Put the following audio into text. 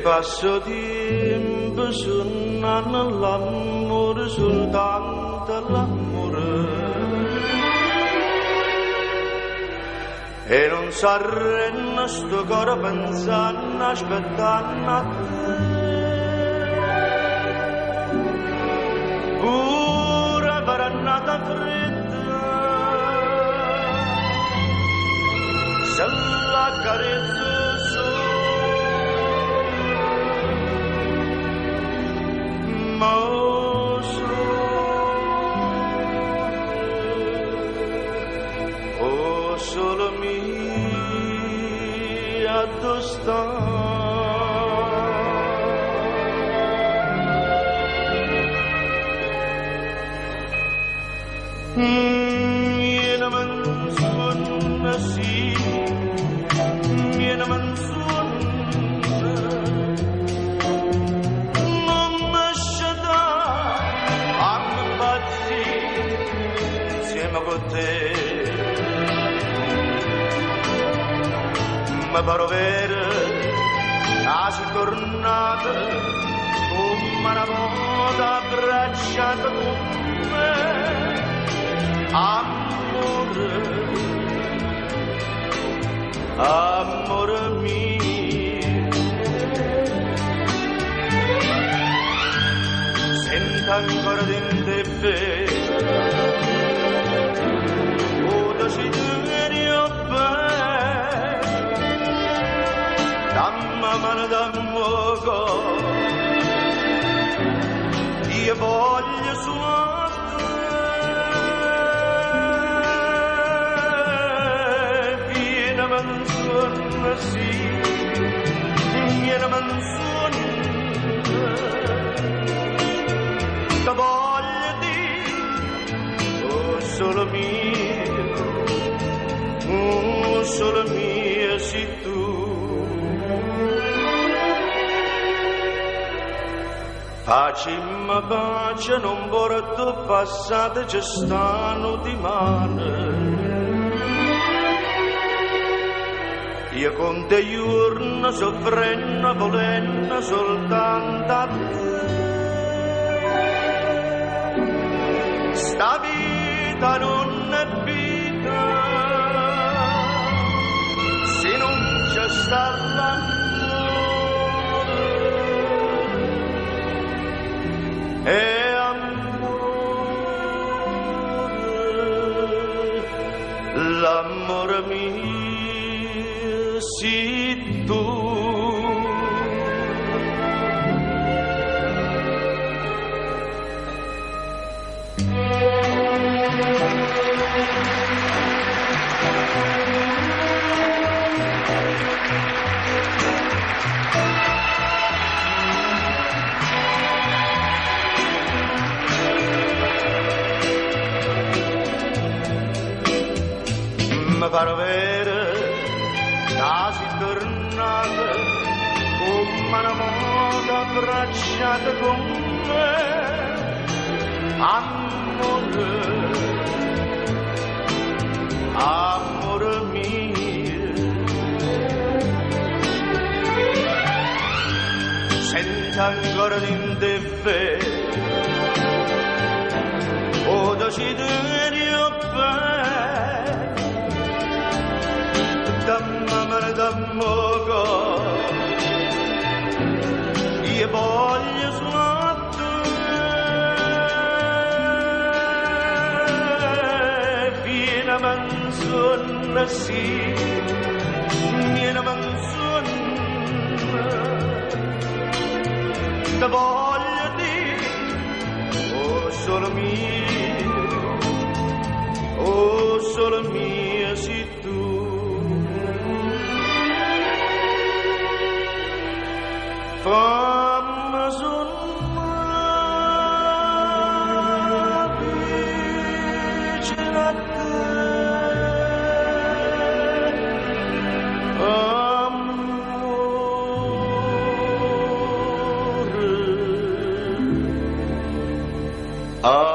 passo tempo suonano l'amore soltanto l'amore e non s'arrenna sto cuore pensando aspettando a te pure per annata fredda se l'accarezzo solo mia dosta miena mansuona sì miena mansuona non m'asciata a me batti insieme con te ma paro vero quasi tornata come una volta abbracciata con me amore amore mio sento ancora dentro te oh desiderio damma mano dammo io voglio suonare viene manzonna sì viene manzonna da voglio di oh solo mia sei tu facimma pace non vorrei passate ci stanno di mano io con te giorno soffrenno volendo soltanto a te sta vita non è vita se non c'è sta l'amore e amore, l'amore mio sei tu. Mi pare vero quasi tornata come una moda abbracciata con me amore amore mio sento ancora dentro o desiderio dammo io voglio suonare fino manzonna sì mia manzonna da voglio di oh solo mia sei tu. Fammi sognare vicino a te, amore.